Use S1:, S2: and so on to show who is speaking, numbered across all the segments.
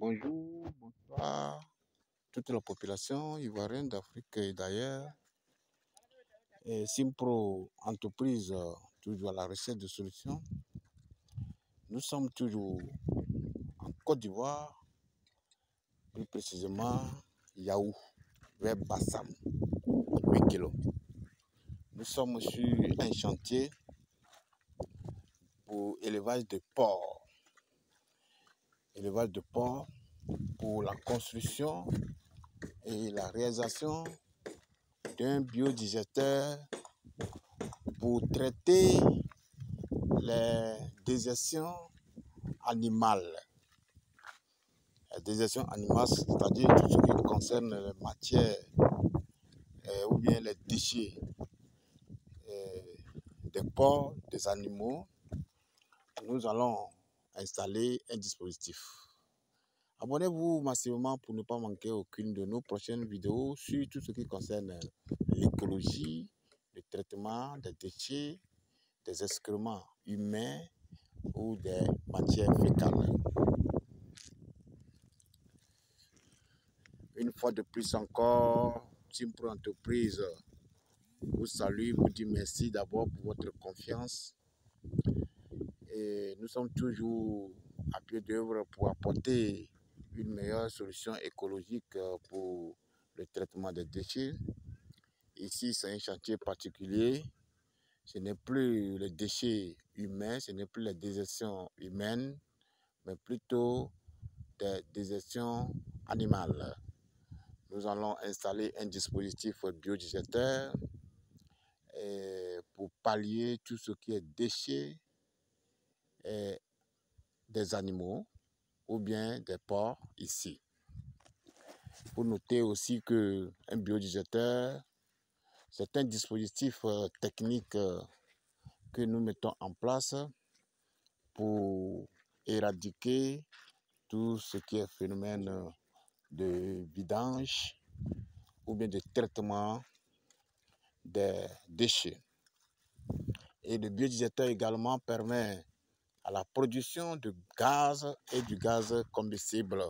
S1: Bonjour, bonsoir, toute la population ivoirienne d'Afrique et d'ailleurs. Et Simpro, entreprise toujours à la recherche de solutions. Nous sommes toujours en Côte d'Ivoire, plus précisément Yaou, vers Bassam, 8 kg. Nous sommes sur un chantier pour élevage de porcs. Élevage de porcs pour la construction et la réalisation d'un biodigestateur pour traiter les déjections animales. Les déjections animales, c'est-à-dire tout ce qui concerne les matières ou bien les déchets des porcs, des animaux. Nous allons installer un dispositif. Abonnez-vous massivement pour ne pas manquer aucune de nos prochaines vidéos sur tout ce qui concerne l'écologie, le traitement des déchets, des excréments humains ou des matières fécales. Une fois de plus encore, Simpro Entreprise vous salue, vous dit merci d'abord pour votre confiance. Et nous sommes toujours à pied d'œuvre pour apporter une meilleure solution écologique pour le traitement des déchets. Ici, c'est un chantier particulier. Ce n'est plus les déchets humains, ce n'est plus les déjections humaines, mais plutôt des déjections animales. Nous allons installer un dispositif biodigestateur pour pallier tout ce qui est déchets des animaux ou bien des porcs ici. Vous notez aussi qu'un biodigestateur, c'est un dispositif technique que nous mettons en place pour éradiquer tout ce qui est phénomène de vidange ou bien de traitement des déchets. Et le biodigestateur également permet à la production de gaz et du gaz combustible.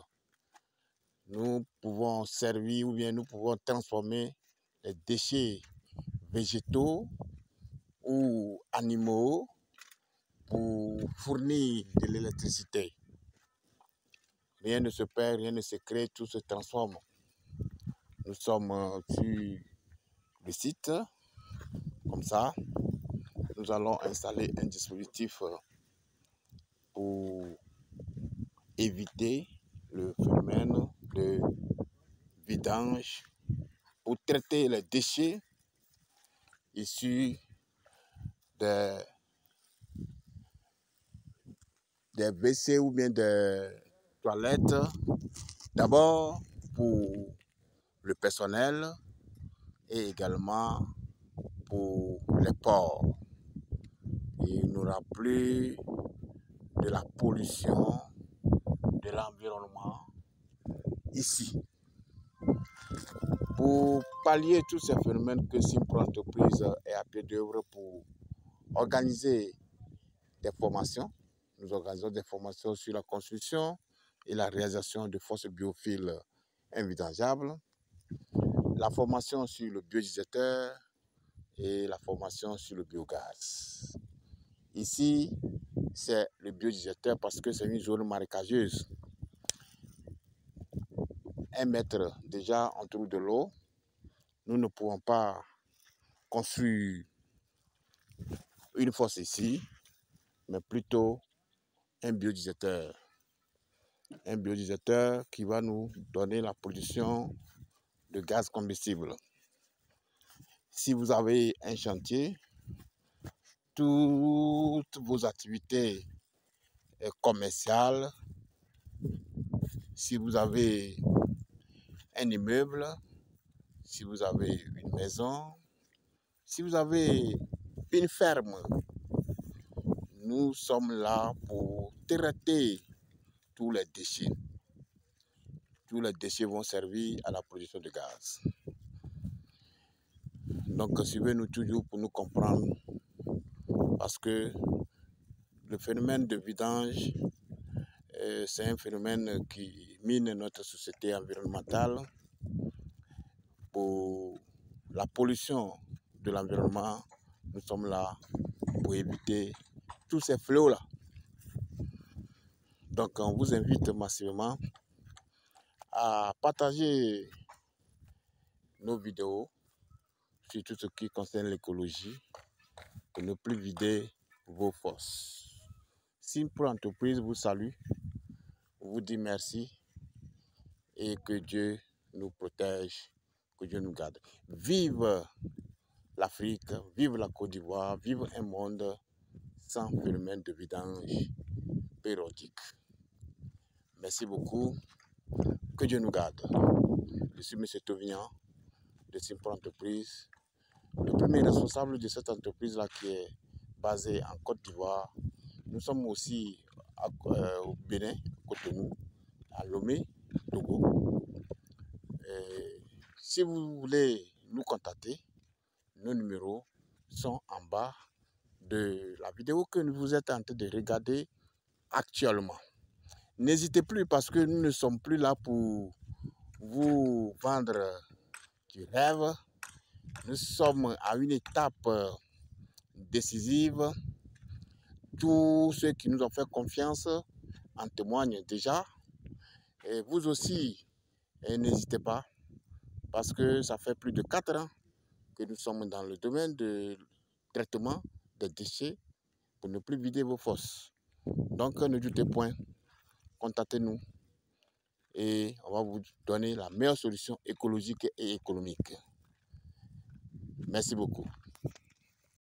S1: Nous pouvons servir ou bien nous pouvons transformer les déchets végétaux ou animaux pour fournir de l'électricité. Rien ne se perd, rien ne se crée, tout se transforme. Nous sommes sur le site, comme ça. Nous allons installer un dispositif pour éviter le phénomène de vidange, pour traiter les déchets issus des WC ou bien des toilettes. D'abord pour le personnel et également pour les porcs. Il n'y aura plus de la pollution de l'environnement ici. Pour pallier tous ces phénomènes que Simpro Entreprise est à pied d'œuvre pour organiser des formations. Nous organisons des formations sur la construction et la réalisation de fosses biophiles invidangeables, la formation sur le biodigestateur et la formation sur le biogaz. Ici, c'est le biodigestateur parce que c'est une zone marécageuse. 1 mètre déjà en dessous de l'eau. Nous ne pouvons pas construire une fosse ici, mais plutôt un biodigestateur. Un biodigestateur qui va nous donner la production de gaz combustible. Si vous avez un chantier, toutes vos activités commerciales, si vous avez un immeuble, si vous avez une maison, si vous avez une ferme, nous sommes là pour traiter tous les déchets. Tous les déchets vont servir à la production de gaz. Donc, suivez-nous toujours pour nous comprendre parce que le phénomène de vidange C'est un phénomène qui mine notre société environnementale. Pour la pollution de l'environnement, nous sommes là pour éviter tous ces fléaux-là. Donc on vous invite massivement à partager nos vidéos sur tout ce qui concerne l'écologie pour ne plus vider vos fosses. Simpro Entreprise vous salue, vous dit merci et que Dieu nous protège, que Dieu nous garde. Vive l'Afrique, vive la Côte d'Ivoire, vive un monde sans phénomène de vidange périodique. Merci beaucoup, que Dieu nous garde. Je suis M. Tovignan de Simpro Entreprise, le premier responsable de cette entreprise-là qui est basée en Côte d'Ivoire. Nous sommes aussi au Bénin, Cotonou, à Lomé, Togo. Si vous voulez nous contacter, nos numéros sont en bas de la vidéo que vous êtes en train de regarder actuellement. N'hésitez plus parce que nous ne sommes plus là pour vous vendre du rêve. Nous sommes à une étape décisive. Tous ceux qui nous ont fait confiance en témoignent déjà. Et vous aussi, n'hésitez pas, parce que ça fait plus de 4 ans que nous sommes dans le domaine de traitement des déchets pour ne plus vider vos fosses. Donc ne doutez point, contactez-nous et on va vous donner la meilleure solution écologique et économique. Merci beaucoup.